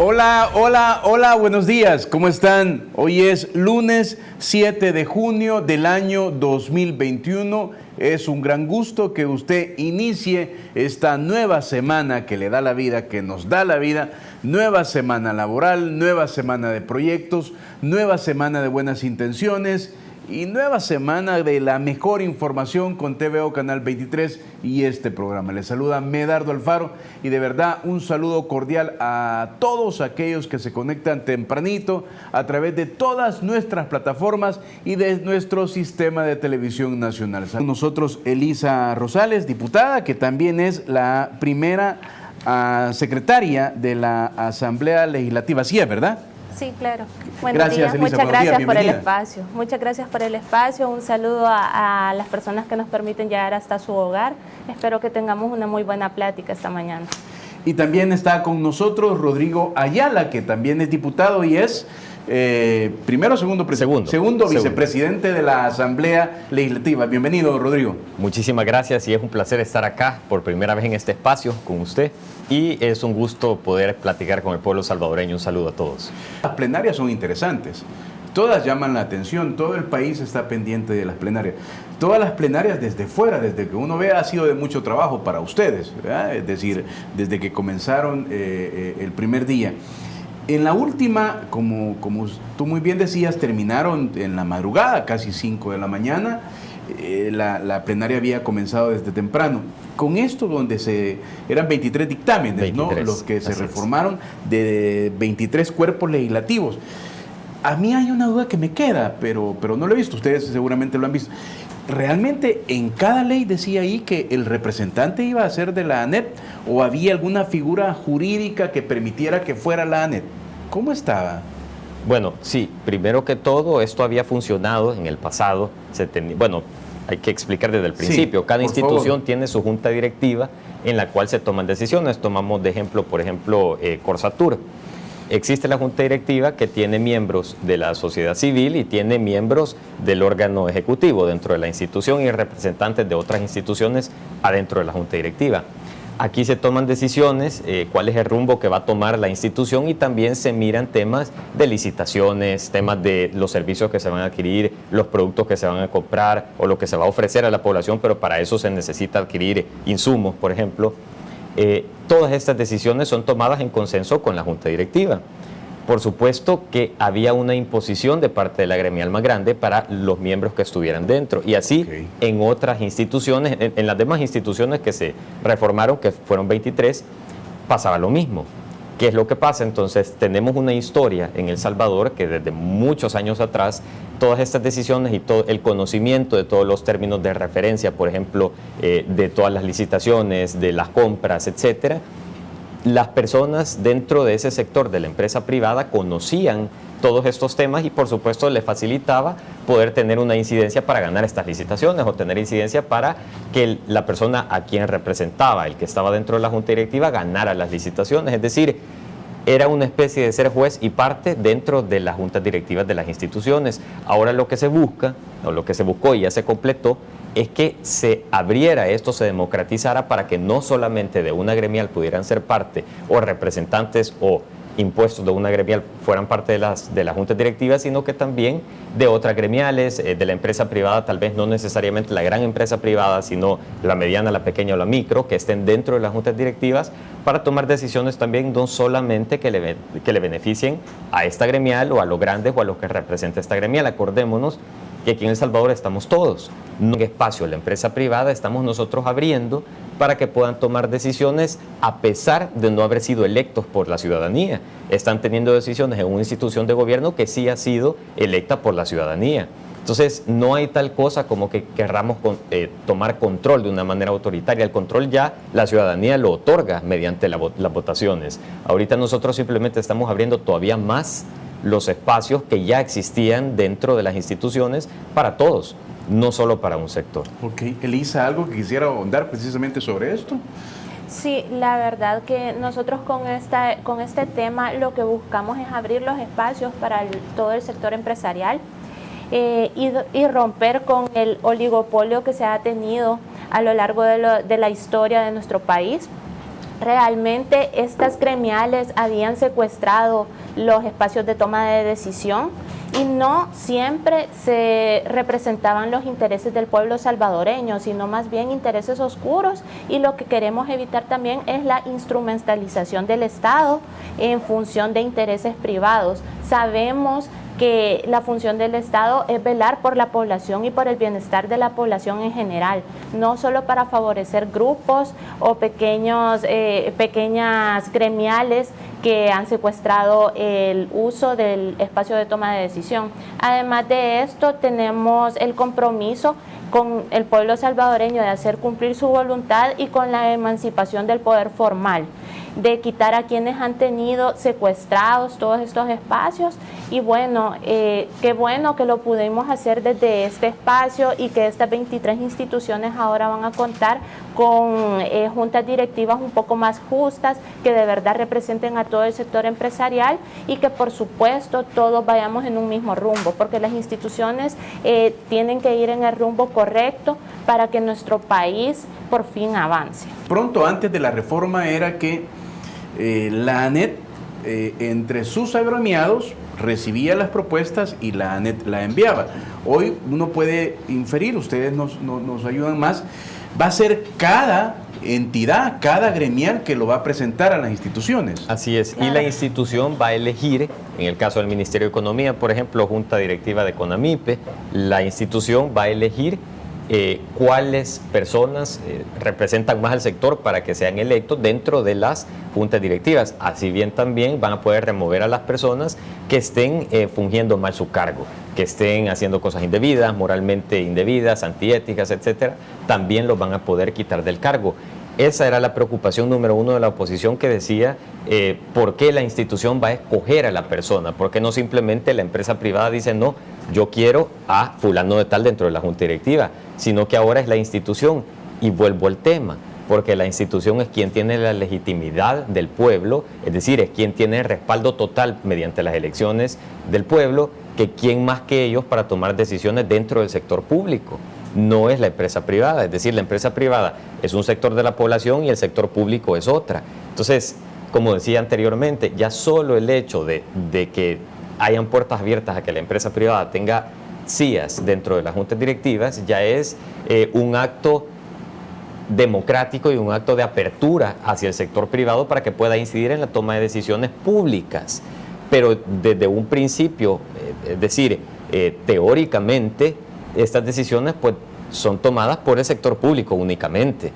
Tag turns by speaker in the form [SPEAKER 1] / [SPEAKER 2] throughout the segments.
[SPEAKER 1] Hola, hola, hola, buenos días, ¿cómo están? Hoy es lunes 7 de junio del año 2021. Es un gran gusto que usted inicie esta nueva semana que le da la vida, que nos da la vida. Nueva semana laboral, nueva semana de proyectos, nueva semana de buenas intenciones y nueva semana de la mejor información con TVO Canal 23 y este programa. Les saluda Medardo Alfaro y de verdad un saludo cordial a todos aquellos que se conectan tempranito a través de todas nuestras plataformas y de nuestro sistema de televisión nacional. Con nosotros Elisa Rosales, diputada, que también es la primera secretaria de la Asamblea Legislativa. ¿Sí es verdad?
[SPEAKER 2] Sí, claro. Buenos
[SPEAKER 1] Gracias,
[SPEAKER 2] días.
[SPEAKER 1] Elisa.
[SPEAKER 2] Muchas gracias por el
[SPEAKER 1] bienvenida.
[SPEAKER 2] espacio. Muchas gracias por el espacio. Un saludo a las personas que nos permiten llegar hasta su hogar. Espero que tengamos una muy buena plática esta mañana.
[SPEAKER 1] Y también está con nosotros Rodrigo Ayala, que también es diputado y es segundo vicepresidente de la Asamblea Legislativa. Bienvenido, Rodrigo.
[SPEAKER 3] Muchísimas gracias y es un placer estar acá por primera vez en este espacio con usted y es un gusto poder platicar con el pueblo salvadoreño. Un saludo a todos.
[SPEAKER 1] Las plenarias son interesantes. Todas llaman la atención, todo el país está pendiente de las plenarias. Todas las plenarias desde fuera, desde que uno ve, ha sido de mucho trabajo para ustedes, ¿verdad? Es decir, desde que comenzaron el primer día. En la última, como tú muy bien decías, terminaron en la madrugada, casi 5 de la mañana. La plenaria había comenzado desde temprano. Con esto, donde eran 23 dictámenes, 23, ¿no? Los que se reformaron de 23 cuerpos legislativos. A mí hay una duda que me queda, pero no lo he visto. Ustedes seguramente lo han visto. ¿Realmente en cada ley decía ahí que el representante iba a ser de la ANEP o había alguna figura jurídica que permitiera que fuera la ANEP? ¿Cómo estaba?
[SPEAKER 3] Bueno, sí, primero que todo, esto había funcionado en el pasado. Bueno, hay que explicar desde el principio. Sí, cada institución tiene su junta directiva en la cual se toman decisiones. Tomamos de ejemplo, por ejemplo, Corsatur. Existe la junta directiva que tiene miembros de la sociedad civil y tiene miembros del órgano ejecutivo dentro de la institución y representantes de otras instituciones adentro de la junta directiva. Aquí se toman decisiones, cuál es el rumbo que va a tomar la institución y también se miran temas de licitaciones, temas de los servicios que se van a adquirir, los productos que se van a comprar o lo que se va a ofrecer a la población, pero para eso se necesita adquirir insumos, por ejemplo. Todas estas decisiones son tomadas en consenso con la junta directiva. Por supuesto que había una imposición de parte de la gremial más grande para los miembros que estuvieran dentro y así en otras instituciones, en las demás instituciones que se reformaron, que fueron 23, pasaba lo mismo. ¿Qué es lo que pasa? Entonces tenemos una historia en El Salvador que desde muchos años atrás todas estas decisiones y todo el conocimiento de todos los términos de referencia, por ejemplo, de todas las licitaciones, de las compras, etcétera, las personas dentro de ese sector de la empresa privada conocían todos estos temas y por supuesto les facilitaba poder tener una incidencia para ganar estas licitaciones o tener incidencia para que la persona a quien representaba, el que estaba dentro de la junta directiva, ganara las licitaciones. Es decir, era una especie de ser juez y parte dentro de las juntas directivas de las instituciones. Ahora lo que se busca, o lo que se buscó y ya se completó, es que se abriera esto, se democratizara para que no solamente de una gremial pudieran ser parte o representantes o impuestos de una gremial fueran parte de las juntas directivas, sino que también de otras gremiales, de la empresa privada, tal vez no necesariamente la gran empresa privada, sino la mediana, la pequeña o la micro, que estén dentro de las juntas directivas para tomar decisiones también no solamente que le beneficien a esta gremial o a los grandes o a los que representa esta gremial. Acordémonos que aquí en El Salvador estamos todos. En espacio, la empresa privada, estamos nosotros abriendo para que puedan tomar decisiones a pesar de no haber sido electos por la ciudadanía. Están teniendo decisiones en una institución de gobierno que sí ha sido electa por la ciudadanía. Entonces, no hay tal cosa como que querramos tomar control de una manera autoritaria. El control ya la ciudadanía lo otorga mediante las votaciones. Ahorita nosotros simplemente estamos abriendo todavía más los espacios que ya existían dentro de las instituciones para todos, no solo para un sector.
[SPEAKER 1] Ok, Elisa, ¿algo que quisiera ahondar precisamente sobre esto?
[SPEAKER 2] Sí, la verdad que nosotros con este tema lo que buscamos es abrir los espacios para todo el sector empresarial y romper con el oligopolio que se ha tenido a lo largo de la historia de nuestro país. realmente estas gremiales habían secuestrado los espacios de toma de decisión y no siempre se representaban los intereses del pueblo salvadoreño, sino más bien intereses oscuros, y lo que queremos evitar también es la instrumentalización del Estado en función de intereses privados. Sabemos que la función del Estado es velar por la población y por el bienestar de la población en general, no solo para favorecer grupos o pequeñas gremiales que han secuestrado el uso del espacio de toma de decisión. Además de esto, tenemos el compromiso con el pueblo salvadoreño de hacer cumplir su voluntad y con la emancipación del poder formal, de quitar a quienes han tenido secuestrados todos estos espacios. Y bueno, qué bueno que lo pudimos hacer desde este espacio y que estas 23 instituciones ahora van a contar con juntas directivas un poco más justas, que de verdad representen a todo el sector empresarial y que por supuesto todos vayamos en un mismo rumbo, porque las instituciones tienen que ir en el rumbo correcto para que nuestro país por fin avance.
[SPEAKER 1] Pronto antes de la reforma era que la ANET, entre sus agremiados, recibía las propuestas y la ANET la enviaba. Hoy uno puede inferir, ustedes nos ayudan más, va a ser cada entidad, cada gremial que lo va a presentar a las instituciones.
[SPEAKER 3] Así es, y la institución va a elegir, en el caso del Ministerio de Economía, por ejemplo, Junta Directiva de CONAMIPE, la institución va a elegir cuáles personas representan más al sector para que sean electos dentro de las juntas directivas. Así bien también van a poder remover a las personas que estén fungiendo mal su cargo, que estén haciendo cosas indebidas, moralmente indebidas, antiéticas, etcétera. También los van a poder quitar del cargo. Esa era la preocupación número uno de la oposición, que decía por qué la institución va a escoger a la persona, por qué no simplemente la empresa privada dice no, yo quiero a fulano de tal dentro de la junta directiva, sino que ahora es la institución. Y vuelvo al tema, porque la institución es quien tiene la legitimidad del pueblo, es decir, es quien tiene el respaldo total mediante las elecciones del pueblo, que quien más que ellos para tomar decisiones dentro del sector público. No es la empresa privada, es decir, la empresa privada es un sector de la población y el sector público es otra. Entonces, como decía anteriormente, ya solo el hecho de que hayan puertas abiertas a que la empresa privada tenga sillas dentro de las juntas directivas ya es un acto democrático y un acto de apertura hacia el sector privado para que pueda incidir en la toma de decisiones públicas. Pero desde un principio, es decir, teóricamente, estas decisiones pues son tomadas por el sector público únicamente.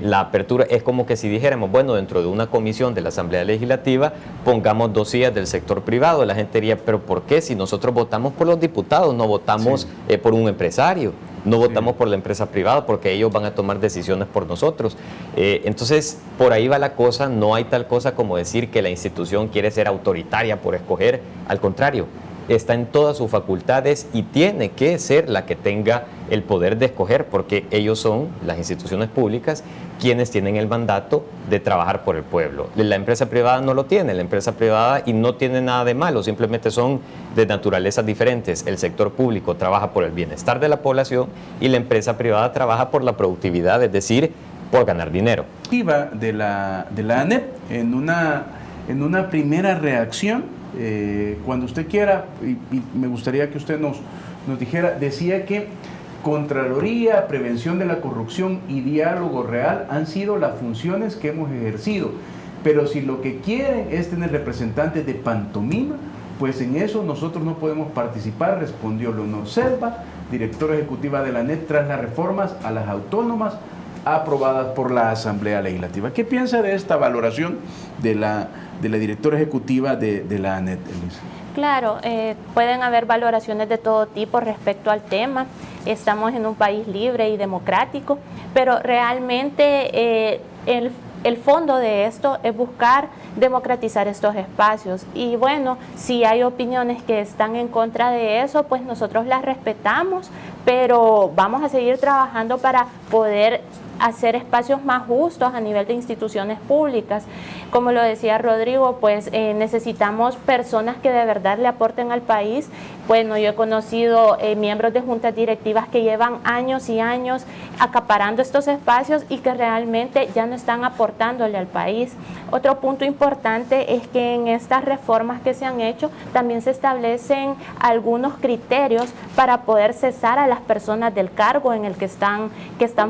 [SPEAKER 3] La apertura es como que si dijéramos, bueno, dentro de una comisión de la Asamblea Legislativa pongamos 2 sillas del sector privado. La gente diría, pero ¿por qué? Si nosotros votamos por los diputados, no votamos por un empresario, no votamos por la empresa privada, porque ellos van a tomar decisiones por nosotros. Entonces, por ahí va la cosa. No hay tal cosa como decir que la institución quiere ser autoritaria por escoger. Al contrario, está en todas sus facultades y tiene que ser la que tenga el poder de escoger, porque ellos son, las instituciones públicas, quienes tienen el mandato de trabajar por el pueblo. La empresa privada no lo tiene, la empresa privada, y no tiene nada de malo, simplemente son de naturalezas diferentes. El sector público trabaja por el bienestar de la población y la empresa privada trabaja por la productividad, es decir, por ganar dinero.
[SPEAKER 1] De la ANET, en una primera reacción, cuando usted quiera, y me gustaría que usted nos dijera, decía que Contraloría, prevención de la corrupción y diálogo real han sido las funciones que hemos ejercido, pero si lo que quieren es tener representantes de pantomima, pues en eso nosotros no podemos participar, respondió Leonor Selva, directora ejecutiva de la ANET, tras las reformas a las autónomas aprobadas por la Asamblea Legislativa. ¿Qué piensa de esta valoración de la directora ejecutiva de la ANET, Elisa?
[SPEAKER 2] Claro, pueden haber valoraciones de todo tipo respecto al tema. Estamos en un país libre y democrático, pero realmente el fondo de esto es buscar democratizar estos espacios. Y bueno, si hay opiniones que están en contra de eso, pues nosotros las respetamos, pero vamos a seguir trabajando para poder hacer espacios más justos a nivel de instituciones públicas. Como lo decía Rodrigo, pues necesitamos personas que de verdad le aporten al país. Bueno, yo he conocido miembros de juntas directivas que llevan años y años acaparando estos espacios y que realmente ya no están aportándole al país. Otro punto importante es que en estas reformas que se han hecho también se establecen algunos criterios para poder cesar a las personas del cargo en el que están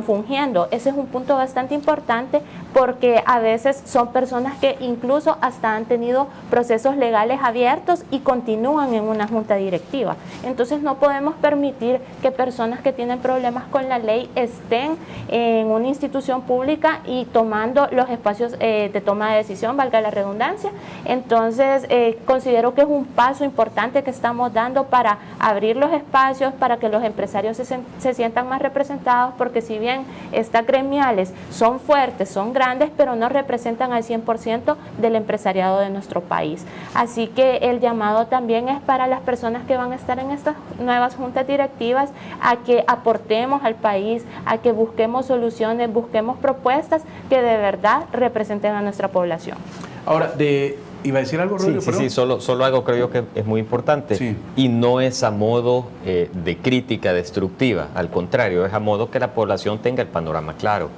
[SPEAKER 2] fungiendo. Ese es un punto bastante importante porque a veces son personas que incluso hasta han tenido procesos legales abiertos y continúan en una junta directiva. Entonces no podemos permitir que personas que tienen problemas con la ley estén en una institución pública y tomando los espacios de toma de decisión, valga la redundancia. Entonces considero que es un paso importante que estamos dando para abrir los espacios, para que los empresarios se sientan más representados, porque si bien estas gremiales son fuertes, son grandes, pero no representan al 100% del empresariado de nuestro país. Así que el llamado también es para las personas que van a estar en estas nuevas juntas directivas a que aportemos al país, a que busquemos soluciones, busquemos propuestas que de verdad representen a nuestra población.
[SPEAKER 1] Ahora, ¿iba a decir algo, Rodrigo?
[SPEAKER 3] Sí, solo algo creo yo que es muy importante.
[SPEAKER 1] Sí.
[SPEAKER 3] Y no es a modo de crítica destructiva, al contrario, es a modo que la población tenga el panorama claro.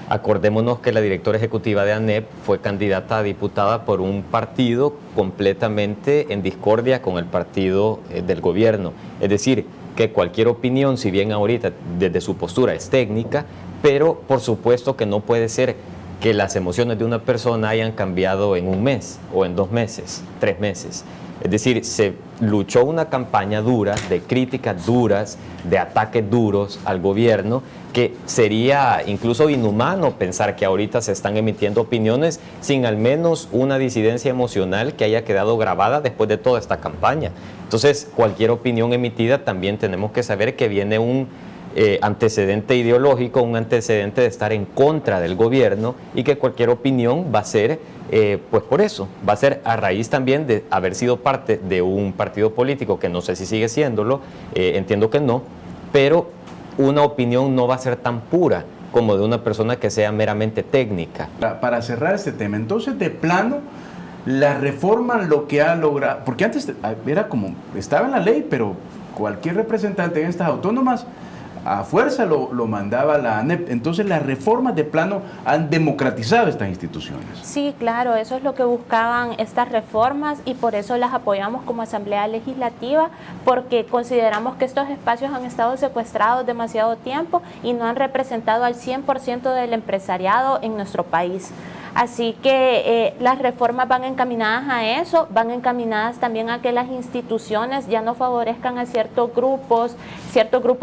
[SPEAKER 3] Acordémonos que la directora ejecutiva de ANEP fue candidata a diputada por un partido completamente en discordia con el partido del gobierno. Es decir, que cualquier opinión, si bien ahorita desde su postura es técnica, pero por supuesto que no puede ser que las emociones de una persona hayan cambiado en un mes o en 2 meses, 3 meses. Es decir, se luchó una campaña dura, de críticas duras, de ataques duros al gobierno, que sería incluso inhumano pensar que ahorita se están emitiendo opiniones sin al menos una disidencia emocional que haya quedado grabada después de toda esta campaña. Entonces, cualquier opinión emitida también tenemos que saber que viene un antecedente ideológico, un antecedente de estar en contra del gobierno y que cualquier opinión va a ser, pues por eso, va a ser a raíz también de haber sido parte de un partido político que no sé si sigue siéndolo, entiendo que no, pero una opinión no va a ser tan pura como de una persona que sea meramente técnica.
[SPEAKER 1] Para cerrar este tema, entonces de plano, la reforma lo que ha logrado, porque antes era como, estaba en la ley, pero cualquier representante en estas autónomas a fuerza lo mandaba la ANEP. Entonces las reformas de plano han democratizado estas instituciones.
[SPEAKER 2] Sí, claro, eso es lo que buscaban estas reformas y por eso las apoyamos como Asamblea Legislativa, porque consideramos que estos espacios han estado secuestrados demasiado tiempo y no han representado al 100% del empresariado en nuestro país. Así que las reformas van encaminadas a eso, van encaminadas también a que las instituciones ya no favorezcan a ciertos grupos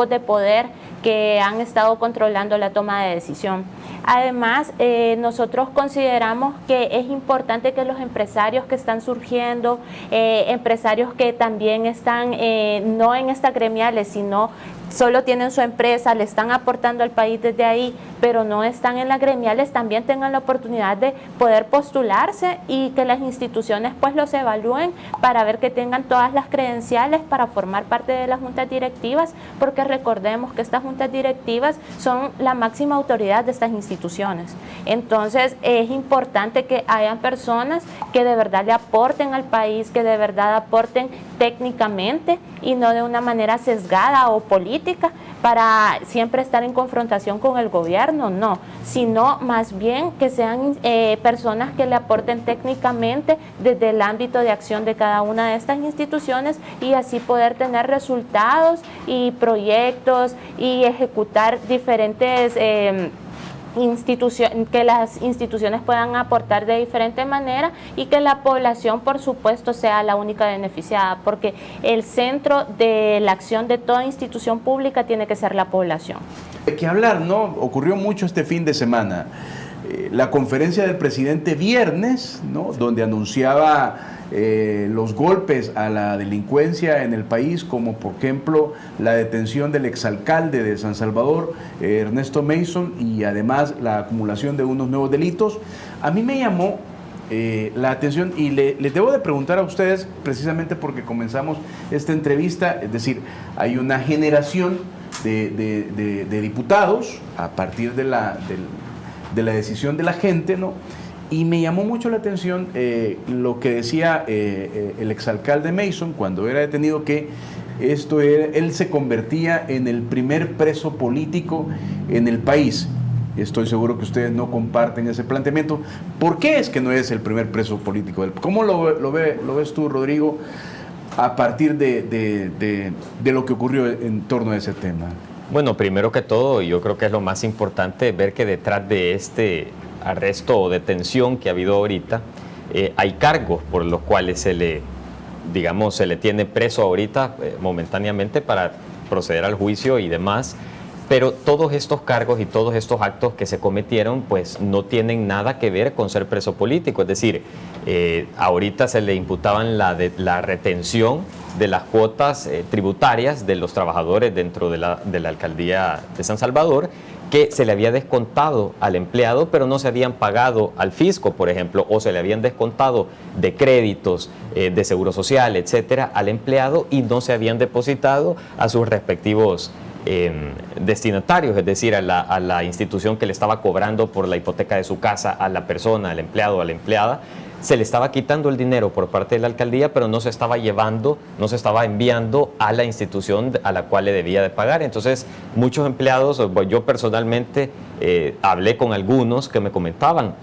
[SPEAKER 2] de poder que han estado controlando la toma de decisión. Además, nosotros consideramos que es importante que los empresarios que están surgiendo, empresarios que también están no en estas gremiales, sino solo tienen su empresa, le están aportando al país desde ahí, pero no están en las gremiales, también tengan la oportunidad de poder postularse y que las instituciones pues los evalúen para ver que tengan todas las credenciales para formar parte de las juntas directivas, porque recordemos que estas juntas directivas son la máxima autoridad de estas instituciones. Entonces es importante que hayan personas que de verdad le aporten al país, que de verdad aporten técnicamente y no de una manera sesgada o política para siempre estar en confrontación con el gobierno, no, sino más bien que sean personas que le aporten técnicamente desde el ámbito de acción de cada una de estas instituciones y así poder tener resultados y proyectos y ejecutar diferentes que las instituciones puedan aportar de diferente manera y que la población, por supuesto, sea la única beneficiada, porque el centro de la acción de toda institución pública tiene que ser la población.
[SPEAKER 1] Hay que hablar, ¿no? Ocurrió mucho este fin de semana. La conferencia del presidente viernes, ¿no? Donde anunciaba los golpes a la delincuencia en el país, como por ejemplo la detención del exalcalde de San Salvador, Ernesto Mason, y además la acumulación de unos nuevos delitos. A mí me llamó la atención y les debo de preguntar a ustedes, precisamente porque comenzamos esta entrevista, es decir, hay una generación de diputados a partir de la decisión de la gente, ¿no? Y me llamó mucho la atención lo que decía el exalcalde Mason cuando era detenido, que él se convertía en el primer preso político en el país. Estoy seguro que ustedes no comparten ese planteamiento. ¿Por qué es que no es el primer preso político? ¿Cómo lo ves tú, Rodrigo, a partir de lo que ocurrió en torno a ese tema?
[SPEAKER 3] Bueno, primero que todo, yo creo que es lo más importante ver que detrás de este arresto o detención que ha habido ahorita, hay cargos por los cuales se le tiene preso ahorita momentáneamente para proceder al juicio y demás. Pero todos estos cargos y todos estos actos que se cometieron, pues no tienen nada que ver con ser preso político. Es decir, ahorita se le imputaban la retención de las cuotas tributarias de los trabajadores dentro de la alcaldía de San Salvador, que se le había descontado al empleado, pero no se habían pagado al fisco, por ejemplo, o se le habían descontado de créditos, de seguro social, etcétera, al empleado, y no se habían depositado a sus respectivos destinatarios, es decir, a la institución que le estaba cobrando por la hipoteca de su casa, a la persona, al empleado, a la empleada. Se le estaba quitando el dinero por parte de la alcaldía, pero no se estaba enviando a la institución a la cual le debía de pagar. Entonces, muchos empleados, yo personalmente hablé con algunos que me comentaban,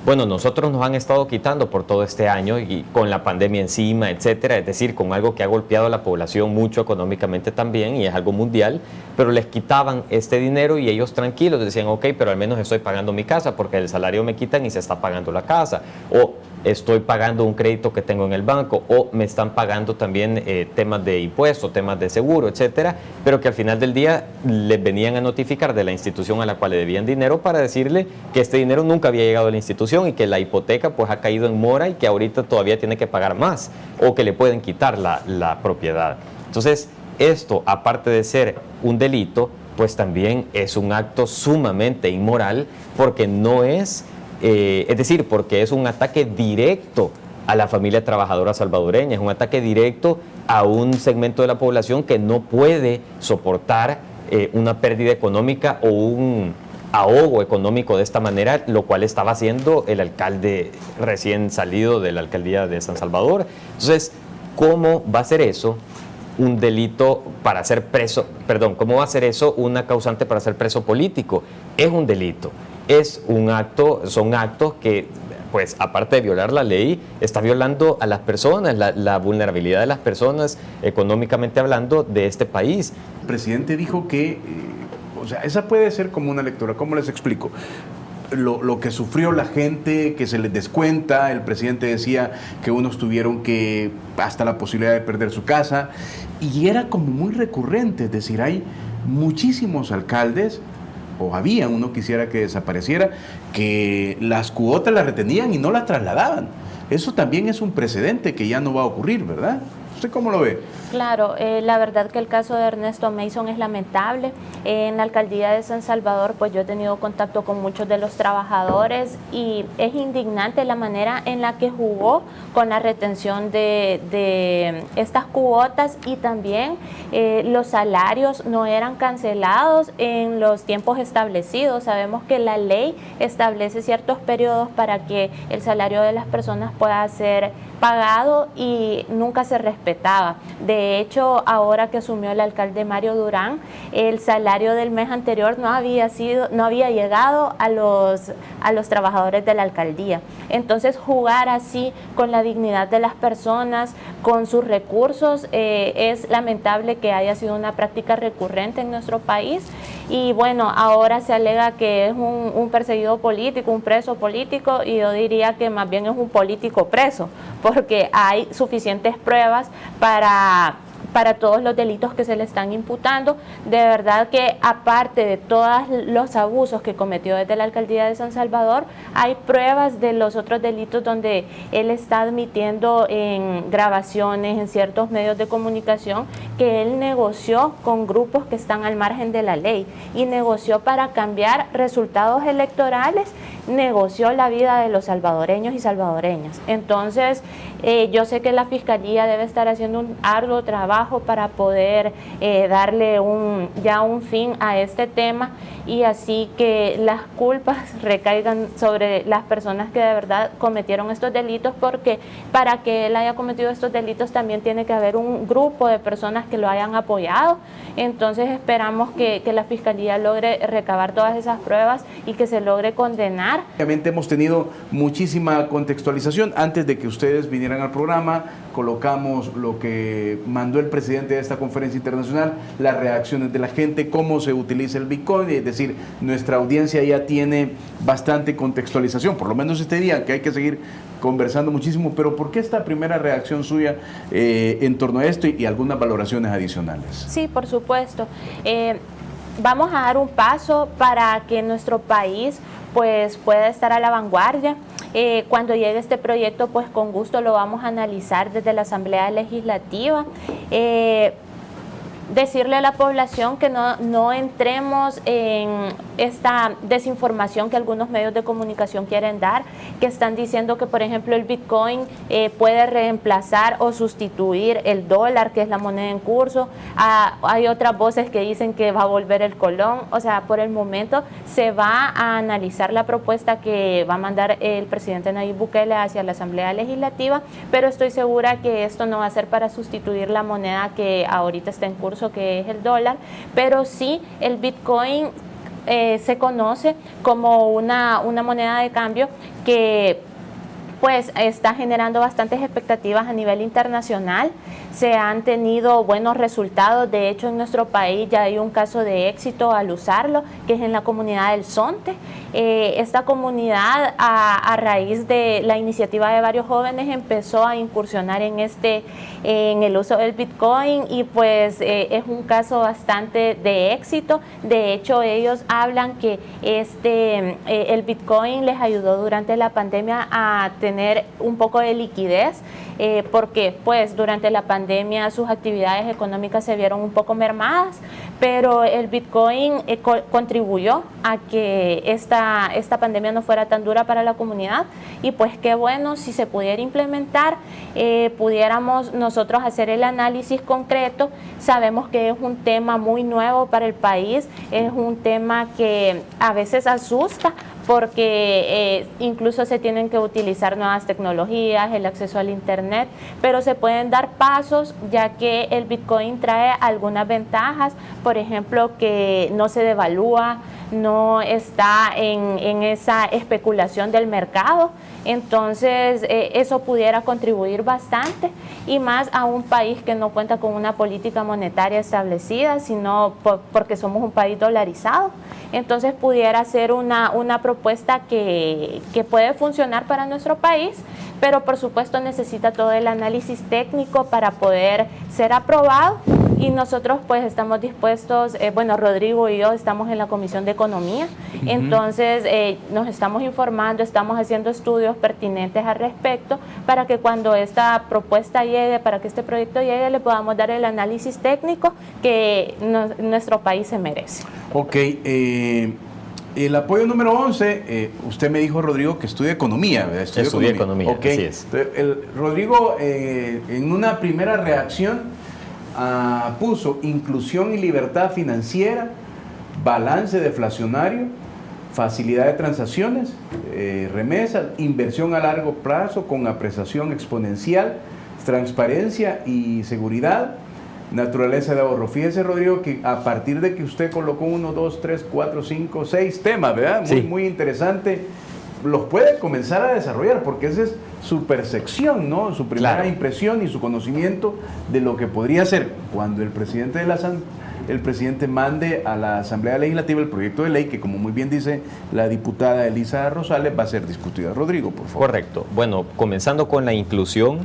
[SPEAKER 3] bueno, nosotros nos han estado quitando por todo este año y con la pandemia encima, etcétera, es decir, con algo que ha golpeado a la población mucho económicamente también y es algo mundial, pero les quitaban este dinero y ellos tranquilos decían, ok, pero al menos estoy pagando mi casa porque el salario me quitan y se está pagando la casa, o estoy pagando un crédito que tengo en el banco, o me están pagando también temas de impuestos, temas de seguro, etcétera, pero que al final del día les venían a notificar de la institución a la cual le debían dinero para decirle que este dinero nunca había llegado a la institución y que la hipoteca pues ha caído en mora y que ahorita todavía tiene que pagar más o que le pueden quitar la propiedad. Entonces, esto, aparte de ser un delito, pues también es un acto sumamente inmoral porque no es decir, porque es un ataque directo a la familia trabajadora salvadoreña, es un ataque directo a un segmento de la población que no puede soportar una pérdida económica o un ahogo económico de esta manera, lo cual estaba haciendo el alcalde recién salido de la alcaldía de San Salvador. Entonces, ¿cómo va a ser eso un delito para ser preso? Perdón, ¿cómo va a ser eso una causante para ser preso político? Es un delito. Es un acto, son actos que, pues, aparte de violar la ley, está violando a las personas, la vulnerabilidad de las personas, económicamente hablando, de este país.
[SPEAKER 1] El presidente dijo que, o sea, esa puede ser como una lectura. ¿Cómo les explico? Lo que sufrió la gente, que se les descuenta, el presidente decía que unos tuvieron que, hasta la posibilidad de perder su casa, y era como muy recurrente, es decir, hay muchísimos alcaldes, o había, uno quisiera que desapareciera, que las cuotas las retenían y no las trasladaban. Eso también es un precedente que ya no va a ocurrir, ¿verdad? ¿Usted cómo lo ve?
[SPEAKER 2] Claro, la verdad que el caso de Ernesto Mason es lamentable. En la alcaldía de San Salvador, pues yo he tenido contacto con muchos de los trabajadores y es indignante la manera en la que jugó con la retención de estas cuotas, y también los salarios no eran cancelados en los tiempos establecidos. Sabemos que la ley establece ciertos periodos para que el salario de las personas pueda ser pagado y nunca se respetaba. De hecho, ahora que asumió el alcalde Mario Durán, el salario del mes anterior no había llegado a los trabajadores de la alcaldía. Entonces, jugar así con la dignidad de las personas, con sus recursos, es lamentable que haya sido una práctica recurrente en nuestro país. Y bueno, ahora se alega que es un perseguido político, un preso político, y yo diría que más bien es un político preso, porque hay suficientes pruebas para todos los delitos que se le están imputando. De verdad que aparte de todos los abusos que cometió desde la alcaldía de San Salvador, hay pruebas de los otros delitos donde él está admitiendo en grabaciones, en ciertos medios de comunicación, que él negoció con grupos que están al margen de la ley y negoció para cambiar resultados electorales negoció la vida de los salvadoreños y salvadoreñas. Entonces, yo sé que la Fiscalía debe estar haciendo un arduo trabajo para poder darle un fin a este tema, y así que las culpas recaigan sobre las personas que de verdad cometieron estos delitos, porque para que él haya cometido estos delitos también tiene que haber un grupo de personas que lo hayan apoyado. Entonces esperamos que la Fiscalía logre recabar todas esas pruebas y que se logre condenar.
[SPEAKER 1] Obviamente hemos tenido muchísima contextualización. Antes de que ustedes vinieran al programa, colocamos lo que mandó el presidente de esta conferencia internacional, las reacciones de la gente, cómo se utiliza el Bitcoin, es decir, nuestra audiencia ya tiene bastante contextualización, por lo menos este día, que hay que seguir conversando muchísimo. Pero ¿por qué esta primera reacción suya en torno a esto y algunas valoraciones adicionales?
[SPEAKER 2] Sí, por supuesto. Vamos a dar un paso para que nuestro país pues pueda estar a la vanguardia. Cuando llegue este proyecto, pues con gusto lo vamos a analizar desde la Asamblea Legislativa. Decirle a la población que no entremos en esta desinformación que algunos medios de comunicación quieren dar, que están diciendo que, por ejemplo, el Bitcoin puede reemplazar o sustituir el dólar, que es la moneda en curso. Hay otras voces que dicen que va a volver el colón. O sea, por el momento se va a analizar la propuesta que va a mandar el presidente Nayib Bukele hacia la Asamblea Legislativa, pero estoy segura que esto no va a ser para sustituir la moneda que ahorita está en curso, que es el dólar, pero sí el Bitcoin se conoce como una moneda de cambio que pues está generando bastantes expectativas a nivel internacional. Se han tenido buenos resultados. De hecho, en nuestro país ya hay un caso de éxito al usarlo, que es en la comunidad del Zonte. Esta comunidad, a raíz de la iniciativa de varios jóvenes, empezó a incursionar en el uso del Bitcoin, y pues es un caso bastante de éxito. De hecho, ellos hablan que el Bitcoin les ayudó durante la pandemia a tener un poco de liquidez, porque pues durante la pandemia sus actividades económicas se vieron un poco mermadas, pero el Bitcoin contribuyó a que esta pandemia no fuera tan dura para la comunidad. Y pues qué bueno si se pudiera implementar, pudiéramos nosotros hacer el análisis concreto. Sabemos que es un tema muy nuevo para el país, es un tema que a veces asusta, porque incluso se tienen que utilizar nuevas tecnologías, el acceso al internet, pero se pueden dar pasos, ya que el Bitcoin trae algunas ventajas. Por ejemplo, que no se devalúa, no está en esa especulación del mercado. Entonces eso pudiera contribuir bastante, y más a un país que no cuenta con una política monetaria establecida, sino porque somos un país dolarizado. Entonces pudiera ser una propuesta que puede funcionar para nuestro país, pero por supuesto necesita todo el análisis técnico para poder ser aprobado. Y nosotros pues estamos dispuestos, Rodrigo y yo estamos en la Comisión de Economía, entonces nos estamos informando, estamos haciendo estudios pertinentes al respecto, para que cuando esta propuesta llegue, para que este proyecto llegue, le podamos dar el análisis técnico que nuestro país se merece.
[SPEAKER 1] Ok, el apoyo número 11, usted me dijo, Rodrigo, que estudia economía, ¿verdad?
[SPEAKER 3] Estudia economía,
[SPEAKER 1] okay.
[SPEAKER 3] Así es.
[SPEAKER 1] Rodrigo, en una primera reacción, puso inclusión y libertad financiera, balance deflacionario, facilidad de transacciones, remesas, inversión a largo plazo con apreciación exponencial, transparencia y seguridad, naturaleza de ahorro. Fíjese, Rodrigo, que a partir de que usted colocó 1, 2, 3, 4, 5, 6 temas, ¿verdad? Muy interesante, los puede comenzar a desarrollar, porque esa es su percepción, ¿no? Su primera impresión y su conocimiento de lo que podría ser cuando el presidente mande a la Asamblea Legislativa el proyecto de ley que, como muy bien dice la diputada Elisa Rosales, va a ser discutida. Rodrigo, por favor.
[SPEAKER 3] Correcto. Bueno, comenzando con la inclusión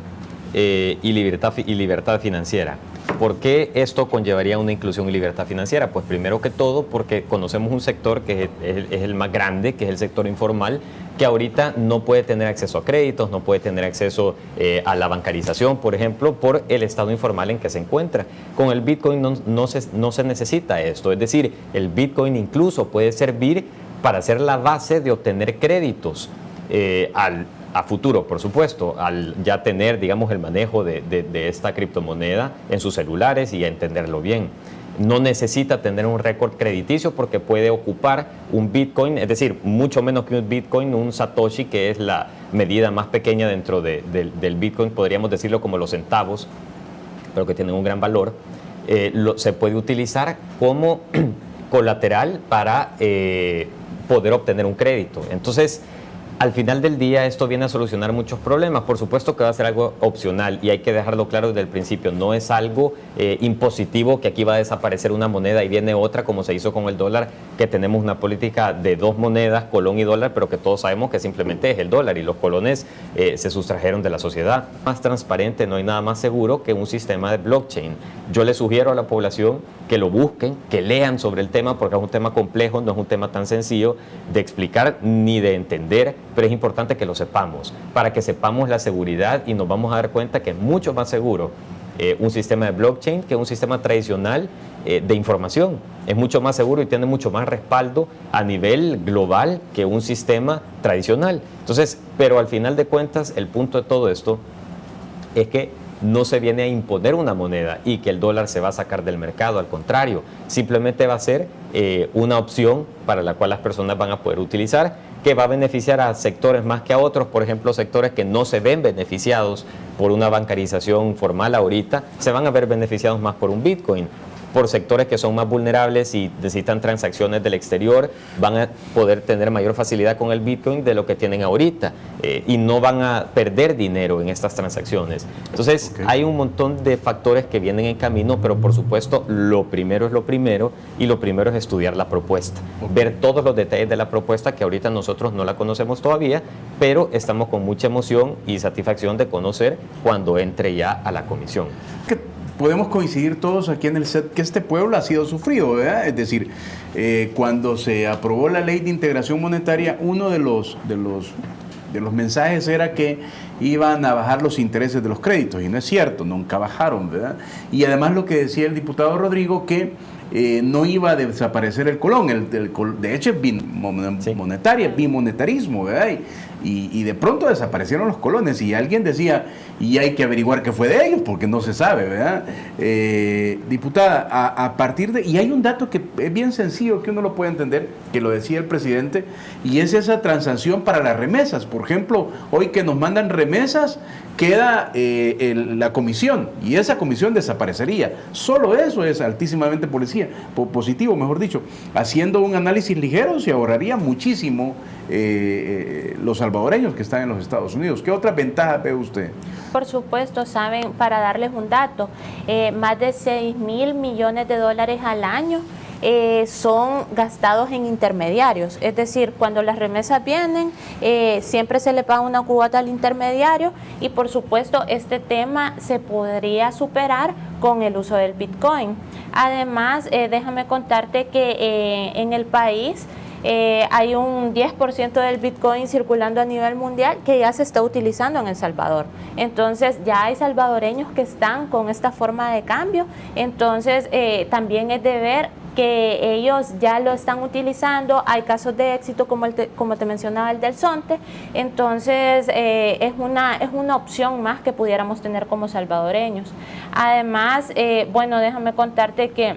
[SPEAKER 3] y libertad financiera. ¿Por qué esto conllevaría una inclusión y libertad financiera? Pues primero que todo porque conocemos un sector que es el más grande, que es el sector informal, que ahorita no puede tener acceso a créditos, no puede tener acceso a la bancarización, por ejemplo, por el estado informal en que se encuentra. Con el Bitcoin no se necesita esto, es decir, el Bitcoin incluso puede servir para ser la base de obtener créditos a futuro, por supuesto, al ya tener, digamos, el manejo de esta criptomoneda en sus celulares y a entenderlo bien. No necesita tener un récord crediticio porque puede ocupar un Bitcoin, es decir, mucho menos que un Bitcoin, un Satoshi, que es la medida más pequeña dentro del Bitcoin, podríamos decirlo como los centavos, pero que tienen un gran valor. Se puede utilizar como colateral para poder obtener un crédito. Entonces, al final del día esto viene a solucionar muchos problemas. Por supuesto que va a ser algo opcional y hay que dejarlo claro desde el principio. No es algo impositivo que aquí va a desaparecer una moneda y viene otra, como se hizo con el dólar, que tenemos una política de dos monedas, colón y dólar, pero que todos sabemos que simplemente es el dólar y los colones se sustrajeron de la sociedad. Más transparente, no hay nada más seguro que un sistema de blockchain. Yo le sugiero a la población que lo busquen, que lean sobre el tema, porque es un tema complejo, no es un tema tan sencillo de explicar ni de entender, pero es importante que lo sepamos, para que sepamos la seguridad y nos vamos a dar cuenta que es mucho más seguro un sistema de blockchain que un sistema tradicional de información. Es mucho más seguro y tiene mucho más respaldo a nivel global que un sistema tradicional. Entonces, pero al final de cuentas, el punto de todo esto es que no se viene a imponer una moneda y que el dólar se va a sacar del mercado, al contrario, simplemente va a ser una opción para la cual las personas van a poder utilizar, que va a beneficiar a sectores más que a otros, por ejemplo, sectores que no se ven beneficiados por una bancarización formal ahorita, se van a ver beneficiados más por un Bitcoin. Por sectores que son más vulnerables y necesitan transacciones del exterior, van a poder tener mayor facilidad con el Bitcoin de lo que tienen ahorita y no van a perder dinero en estas transacciones. Entonces, hay un montón de factores que vienen en camino, pero por supuesto, lo primero es lo primero y lo primero es estudiar la propuesta, ver todos los detalles de la propuesta que ahorita nosotros no la conocemos todavía, pero estamos con mucha emoción y satisfacción de conocer cuando entre ya a la comisión.
[SPEAKER 1] Podemos coincidir todos aquí en el set que este pueblo ha sido sufrido, ¿verdad? Es decir, cuando se aprobó la ley de integración monetaria, uno de los mensajes era que iban a bajar los intereses de los créditos, y no es cierto, nunca bajaron, ¿verdad? Y además lo que decía el diputado Rodrigo, que no iba a desaparecer el colón, de hecho es bimonetarismo, ¿verdad? Y de pronto desaparecieron los colones y alguien decía, y hay que averiguar qué fue de ellos, porque no se sabe, ¿verdad? Diputada, a partir de... Y hay un dato que es bien sencillo, que uno lo puede entender, que lo decía el presidente, y es esa transacción para las remesas. Por ejemplo, hoy que nos mandan remesas, queda la comisión, y esa comisión desaparecería. Solo eso es altísimamente positivo, mejor dicho. Haciendo un análisis ligero, se ahorraría muchísimo los salvadoreños que están en los Estados Unidos. ¿Qué otras ventajas ve usted?
[SPEAKER 2] Por supuesto, saben, para darles un dato, más de 6.000 millones de dólares al año son gastados en intermediarios. Es decir, cuando las remesas vienen, siempre se le paga una cuota al intermediario y por supuesto este tema se podría superar con el uso del Bitcoin. Además, déjame contarte que en el país hay un 10% del Bitcoin circulando a nivel mundial que ya se está utilizando en El Salvador. Entonces ya hay salvadoreños que están con esta forma de cambio. Entonces también es de ver que ellos ya lo están utilizando. Hay casos de éxito como te mencionaba el del Zonte. Entonces es una opción más que pudiéramos tener como salvadoreños. Además, bueno, déjame contarte que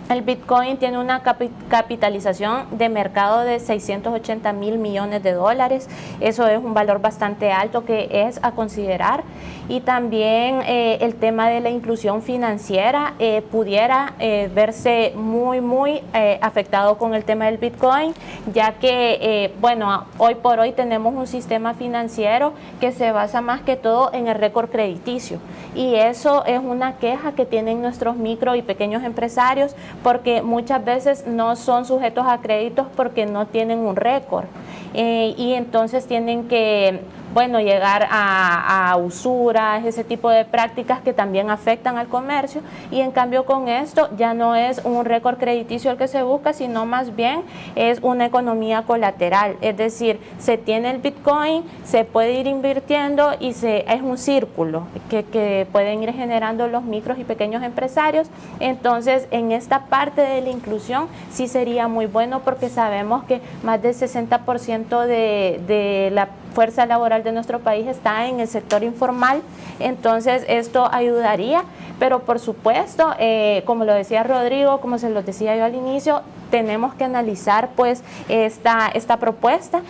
[SPEAKER 2] el Bitcoin tiene una capitalización de mercado de 680.000 millones de dólares. Eso es un valor bastante alto que es a considerar. Y también el tema de la inclusión financiera pudiera verse muy afectado con el tema del Bitcoin, ya que, bueno, hoy por hoy tenemos un sistema financiero que se basa más que todo en el récord crediticio. Y eso es una queja que tienen nuestros micro y pequeños empresarios, porque muchas veces no son sujetos a créditos porque no tienen un récord y entonces tienen que bueno, llegar a usuras, ese tipo de prácticas que también afectan al comercio, y en cambio con esto ya no es un récord crediticio el que se busca, sino más bien es una economía colateral, es decir, se tiene el Bitcoin, se puede ir invirtiendo y es un círculo que pueden ir generando los micros y pequeños empresarios. Entonces, en esta parte de la inclusión sí sería muy bueno, porque sabemos que más del 60% de la fuerza laboral de nuestro país está en el sector informal, entonces esto ayudaría, pero por supuesto, como lo decía Rodrigo, como se lo decía yo al inicio, tenemos que analizar pues esta propuesta.